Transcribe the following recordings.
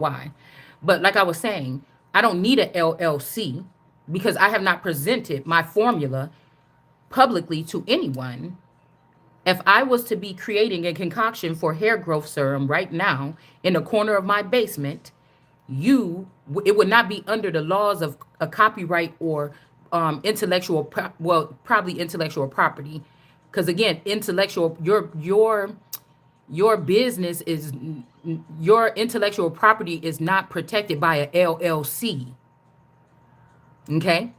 why. But like I was saying, I don't need a LLC because I have not presented my formula publicly to anyone. If I was to be creating a concoction for hair growth serum right now in the corner of my basement, it would not be under the laws of a copyright or probably intellectual property, because again, intellectual your business is your intellectual property is not protected by a LLC. Okay,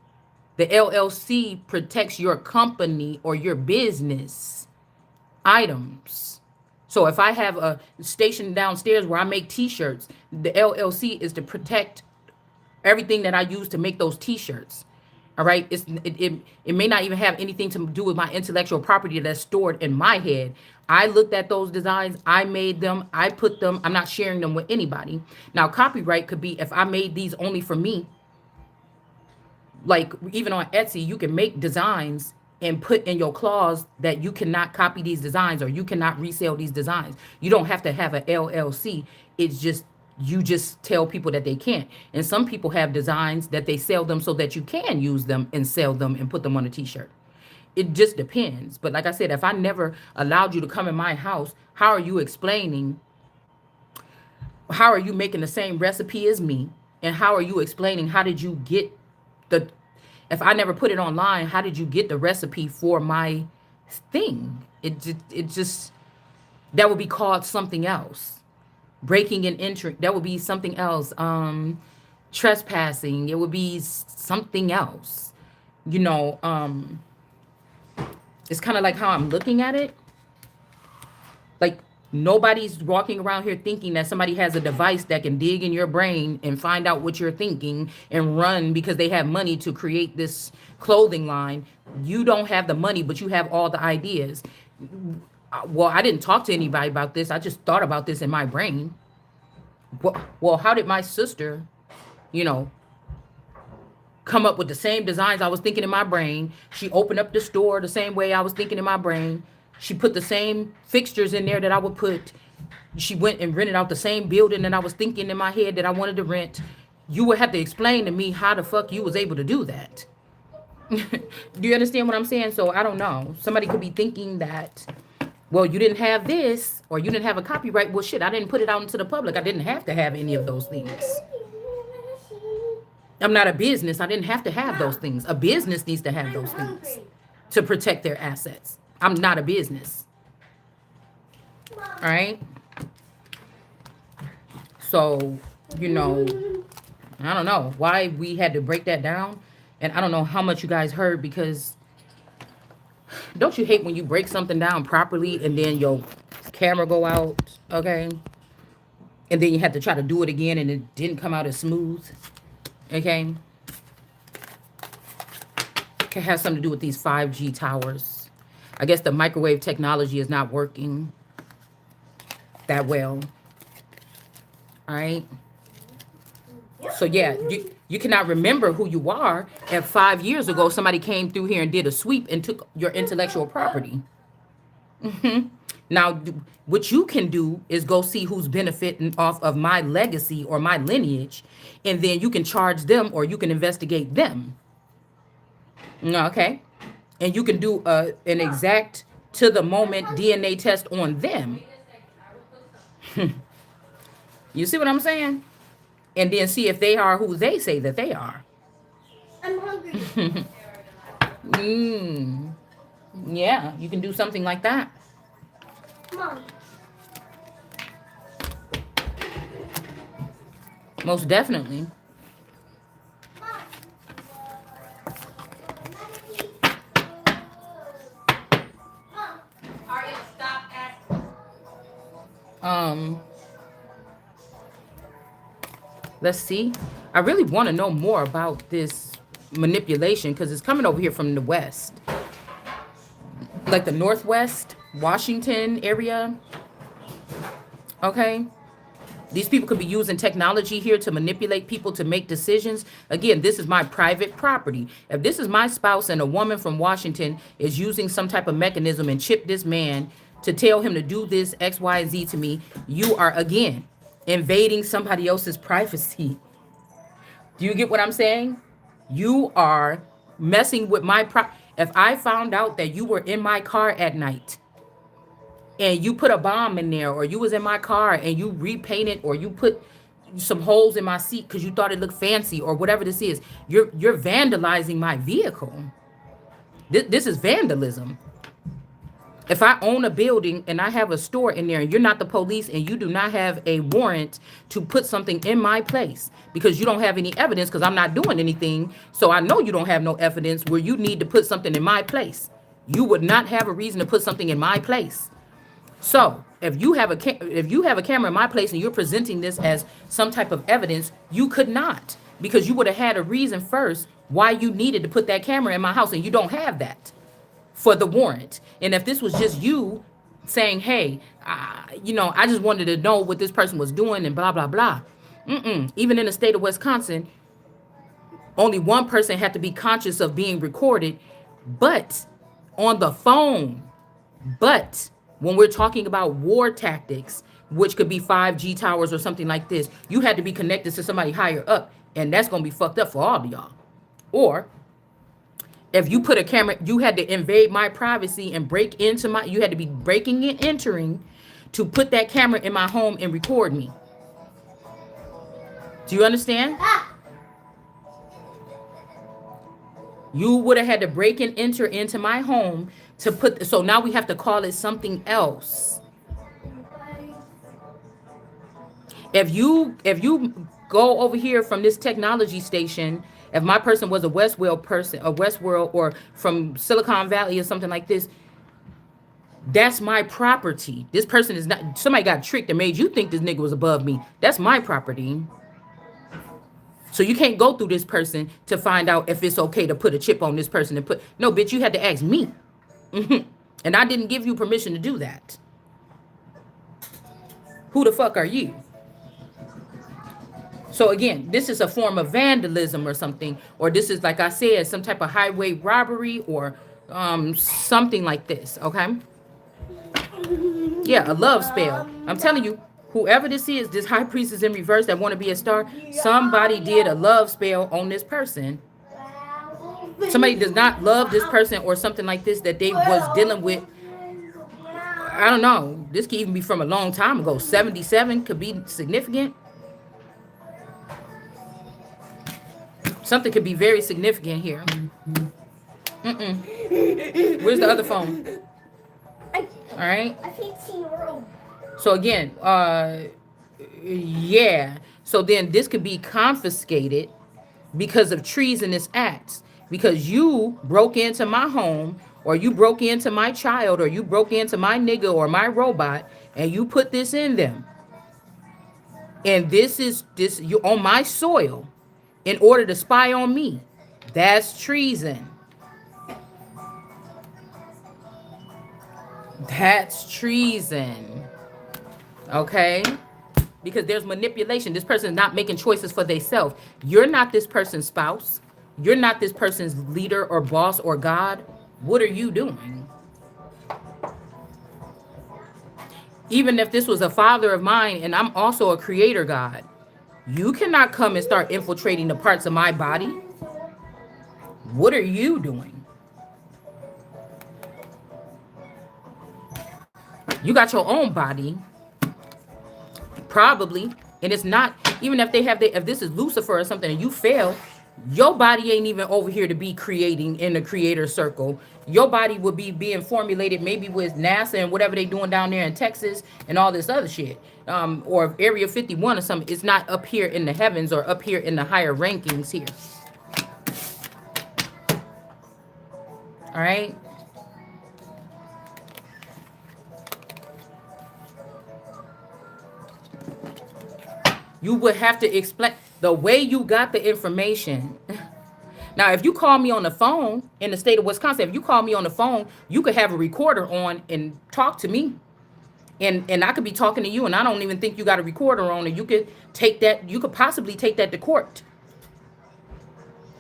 the LLC protects your company or your business items. So if I have a station downstairs where I make t-shirts, the LLC is to protect everything that I use to make those t-shirts. All right. It may not even have anything to do with my intellectual property that's stored in my head. I looked at those designs, I made them, I put them, I'm not sharing them with anybody. Now, copyright could be if I made these only for me. Like even on Etsy, you can make designs and put in your clause that you cannot copy these designs or you cannot resell these designs. You don't have to have an LLC. It's just you just tell people that they can't. And some people have designs that they sell them so that you can use them and sell them and put them on a t-shirt. It just depends. But like I said, if I never allowed you to come in my house, how are you making the same recipe as me? And how are you explaining how did you get if I never put it online, how did you get the recipe for my thing? It just that would be called something else. Breaking and entering, that would be something else. Trespassing, it would be something else. You know, it's kind of like how I'm looking at it. Like nobody's walking around here thinking that somebody has a device that can dig in your brain and find out what you're thinking and run because they have money to create this clothing line. You don't have the money, but you have all the ideas. Well, I didn't talk to anybody about this. I just thought about this in my brain. Well, how did my sister, come up with the same designs I was thinking in my brain? She opened up the store the same way I was thinking in my brain. She put the same fixtures in there that I would put. She went and rented out the same building that I was thinking in my head that I wanted to rent. You would have to explain to me how the fuck you was able to do that. Do you understand what I'm saying? So I don't know. Somebody could be thinking that, well, you didn't have this or you didn't have a copyright. Well, shit, I didn't put it out into the public. I didn't have to have any of those things. I'm not a business. I didn't have to have those things. A business needs to have those things to protect their assets. I'm not a business. All right. So, I don't know why we had to break that down. And I don't know how much you guys heard, because don't you hate when you break something down properly and then your camera go out, okay? And then you have to try to do it again and it didn't come out as smooth, okay? It can have something to do with these 5G towers. I guess the microwave technology is not working that well. All right. So yeah, you cannot remember who you are if 5 years ago somebody came through here and did a sweep and took your intellectual property. Now, what you can do is go see who's benefiting off of my legacy or my lineage, and then you can charge them or you can investigate them. Okay. And you can do an exact to the moment DNA test on them. You see what I'm saying? And then see if they are who they say that they are. I'm hungry. Yeah, you can do something like that. Mom. Most definitely. Let's see. I really want to know more about this manipulation because it's coming over here from the West. Like the Northwest, Washington area. Okay. These people could be using technology here to manipulate people to make decisions. Again, this is my private property. If this is my spouse and a woman from Washington is using some type of mechanism and chip this man to tell him to do this X, Y, and Z to me, you are, again, invading somebody else's privacy. Do you get what I'm saying? You are messing with my if I found out that you were in my car at night and you put a bomb in there, or you was in my car and you repainted, or you put some holes in my seat because you thought it looked fancy, or whatever this is, you're vandalizing my vehicle. This is vandalism. If I own a building and I have a store in there and you're not the police and you do not have a warrant to put something in my place because you don't have any evidence, because I'm not doing anything, so I know you don't have no evidence where you need to put something in my place. You would not have a reason to put something in my place. So if you have a camera in my place and you're presenting this as some type of evidence, you could not, because you would have had a reason first why you needed to put that camera in my house, and you don't have that for the warrant. And if this was just you saying, hey, I just wanted to know what this person was doing and blah, blah, blah. Even in the state of Wisconsin, only one person had to be conscious of being recorded, but on the phone. But when we're talking about war tactics, which could be 5G towers or something like this, you had to be connected to somebody higher up, and that's going to be fucked up for all of y'all. Or if you put a camera, you had to invade my privacy and break into you had to be breaking and entering to put that camera in my home and record me. Do you understand? You would have had to break and enter into my home to put, so now we have to call it something else. If you go over here from this technology station, if my person was a Westworld or from Silicon Valley or something like this, that's my property. This person is not, somebody got tricked and made you think this nigga was above me. That's my property. So you can't go through this person to find out if it's okay to put a chip on this person and put, no, bitch, you had to ask me. And I didn't give you permission to do that. Who the fuck are you? So again, this is a form of vandalism or something, or this is, like I said, some type of highway robbery or something like this, okay? Yeah, a love spell. I'm telling you, whoever this is, this high priestess in reverse that want to be a star, somebody did a love spell on this person. Somebody does not love this person or something like this that they was dealing with. I don't know. This could even be from a long time ago. 77 could be significant. Something could be very significant here. Where's the other phone? All right. So again, yeah. So then this could be confiscated because of treasonous acts. Because you broke into my home, or you broke into my child, or you broke into my nigga or my robot, and you put this in them. And this you on my soil in order to spy on me. That's treason. That's treason. Okay? Because there's manipulation. This person is not making choices for themselves. You're not this person's spouse. You're not this person's leader or boss or God. What are you doing? Even if this was a father of mine and I'm also a creator God, you cannot come and start infiltrating the parts of my body. What are you doing? You got your own body, probably, and it's not, even if they have, if this is Lucifer or something and you fail, your body ain't even over here to be creating in the creator circle. Your body would be being formulated maybe with NASA and whatever they doing down there in Texas and all this other shit. Or Area 51 or something. It's not up here in the heavens or up here in the higher rankings here. All right. You would have to explain the way you got the information. Now, if you call me on the phone in the state of Wisconsin, if you call me on the phone, you could have a recorder on and talk to me. And I could be talking to you, and I don't even think you got a recorder on, and you could take that, you could possibly take that to court.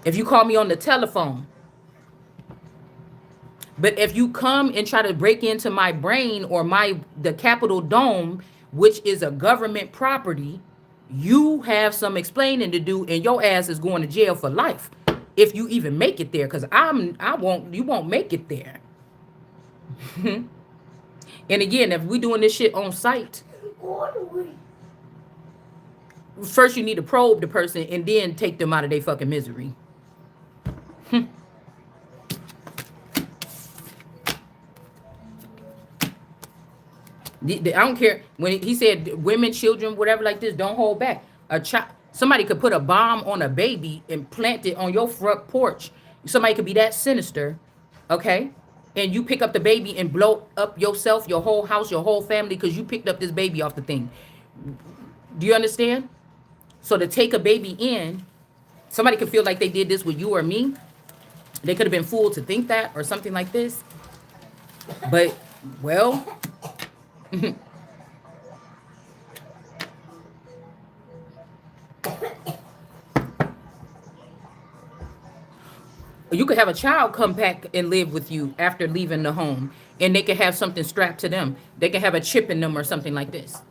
If you call me on the telephone. But if you come and try to break into my brain or the Capitol Dome which is a government property, you have some explaining to do, and your ass is going to jail for life if you even make it there. Because I won't. You won't make it there. And again, if we doing this shit on site, first you need to probe the person and then take them out of their fucking misery. I don't care when he said women, children, whatever like this, don't hold back. A child, somebody could put a bomb on a baby and plant it on your front porch. Somebody could be that sinister, okay? And you pick up the baby and blow up yourself, your whole house, your whole family, because you picked up this baby off the thing. Do you understand? So to take a baby in, somebody could feel like they did this with you or me. They could have been fooled to think that or something like this. But, well, you could have a child come back and live with you after leaving the home, and they could have something strapped to them. They could have a chip in them or something like this.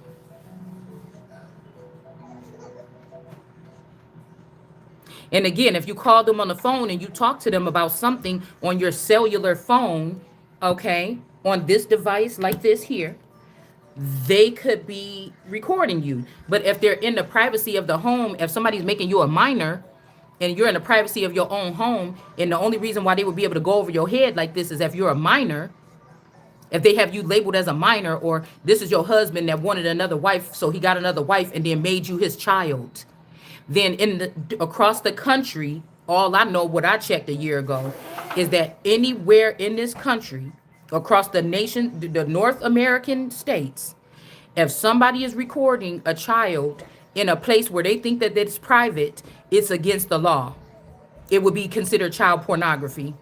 And again, if you call them on the phone and you talk to them about something on your cellular phone, okay, on this device like this here, they could be recording you. But if they're in the privacy of the home, if somebody's making you a minor and you're in the privacy of your own home, and the only reason why they would be able to go over your head like this is if you're a minor, if they have you labeled as a minor, or this is your husband that wanted another wife, so he got another wife and then made you his child. Then across the country, all I know, what I checked a year ago, is that anywhere in this country, across the nation, the North American states, if somebody is recording a child in a place where they think that it's private, it's against the law. It would be considered child pornography.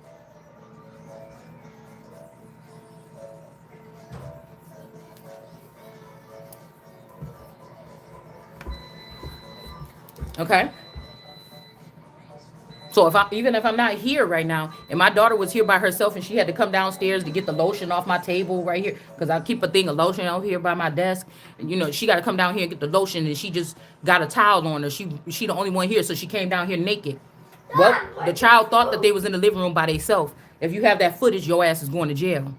Okay? So even if I'm not here right now, and my daughter was here by herself and she had to come downstairs to get the lotion off my table right here, because I keep a thing of lotion out here by my desk, and she got to come down here and get the lotion, and she just got a towel on her. She the only one here, so she came down here naked. Well, the child thought that they was in the living room by themselves. If you have that footage, your ass is going to jail.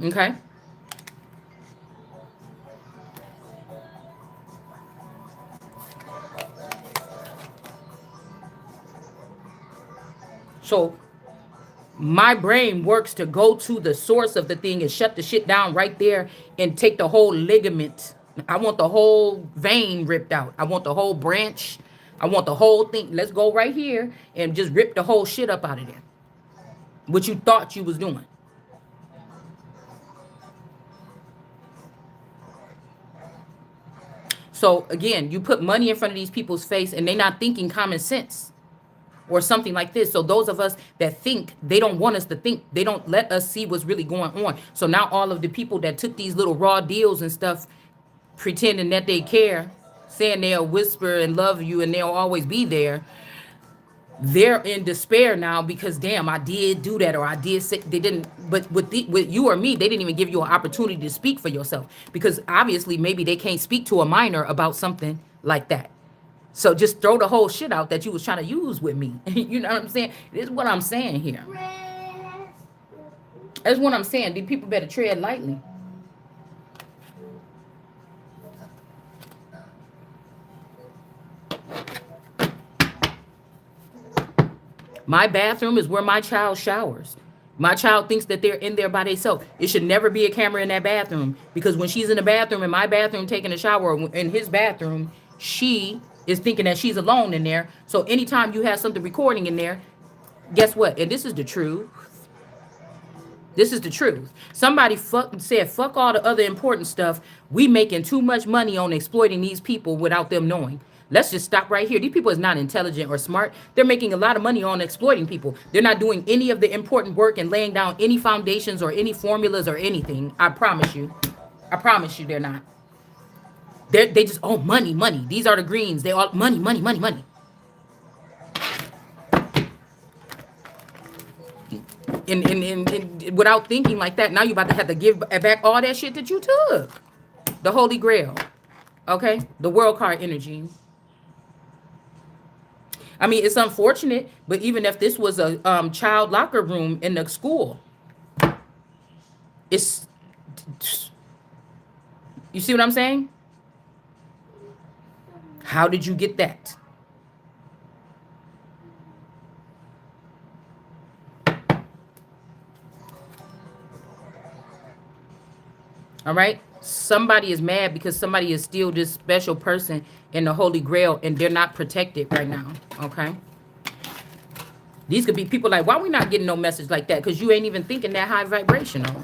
Okay? So my brain works to go to the source of the thing and shut the shit down right there and take the whole ligament. I want the whole vein ripped out. I want the whole branch. I want the whole thing. Let's go right here and just rip the whole shit up out of there. What you thought you was doing. So again, you put money in front of these people's face and they're not thinking common sense or something like this. So those of us that think, they don't want us to think. They don't let us see what's really going on. So now all of the people that took these little raw deals and stuff, pretending that they care, saying they'll whisper and love you and they'll always be there, they're in despair now because, damn, I did do that, or I did say they didn't. But with you or me, they didn't even give you an opportunity to speak for yourself, because obviously maybe they can't speak to a minor about something like that. So just throw the whole shit out that you was trying to use with me. You know what I'm saying? This is what I'm saying here. That's what I'm saying. These people better tread lightly. My bathroom is where my child showers. My child thinks that they're in there by themselves. It should never be a camera in that bathroom, because when she's in the bathroom, in my bathroom, taking a shower, or in his bathroom, she is thinking that she's alone in there. So anytime you have something recording in there, guess what? And this is the truth. This is the truth. Somebody said, fuck all the other important stuff. We making too much money on exploiting these people without them knowing. Let's just stop right here. These people is not intelligent or smart. They're making a lot of money on exploiting people. They're not doing any of the important work and laying down any foundations or any formulas or anything. I promise you. I promise you they're not. They just, oh, money, money. These are the greens. They all money, money, money, money. And without thinking like that, now you about to have to give back all that shit that you took. The Holy Grail. Okay? The World card energy. I mean, it's unfortunate, but even if this was a child locker room in the school, it's, you see what I'm saying? How did you get that? All right? Somebody is mad because somebody is still this special person in the Holy Grail and they're not protected right now. Okay? These could be people like, why we not getting no message like that? Because you ain't even thinking that high vibrational.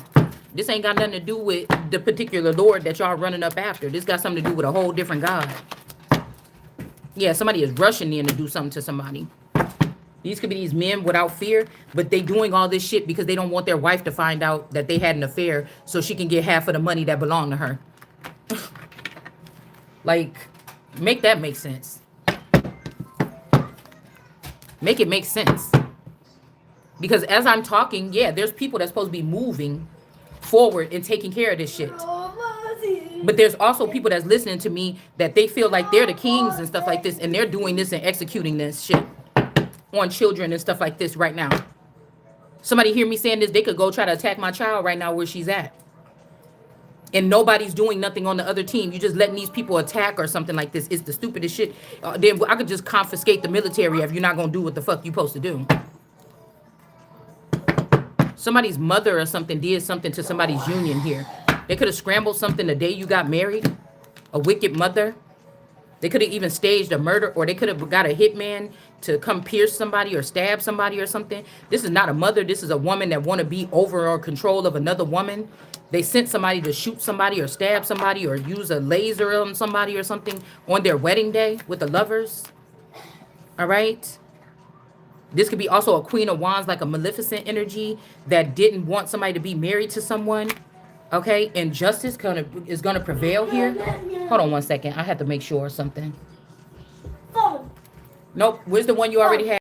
This ain't got nothing to do with the particular Lord that y'all running up after. This got something to do with a whole different God. Yeah, somebody is rushing in to do something to somebody. These could be these men without fear, but they doing all this shit because they don't want their wife to find out that they had an affair so she can get half of the money that belonged to her. Like, make that make sense. Make it make sense. Because as I'm talking, yeah, there's people that's supposed to be moving forward and taking care of this shit. But there's also people that's listening to me that they feel like they're the kings and stuff like this, and they're doing this and executing this shit on children and stuff like this right now. Somebody hear me saying this, they could go try to attack my child right now where she's at. And nobody's doing nothing on the other team. You just letting these people attack or something like this. It's the stupidest shit. Then I could just confiscate the military if you're not going to do what the fuck you supposed to do. Somebody's mother or something did something to somebody's union here. They could have scrambled something the day you got married. A wicked mother. They could have even staged a murder, or they could have got a hitman to come pierce somebody or stab somebody or something. This is not a mother. This is a woman that want to be over or control of another woman. They sent somebody to shoot somebody or stab somebody or use a laser on somebody or something on their wedding day with the lovers. All right. This could be also a Queen of Wands, like a Maleficent energy that didn't want somebody to be married to someone. Okay, and justice is gonna prevail here. Hold on one second. I have to make sure of something. Nope. Where's the one you already had?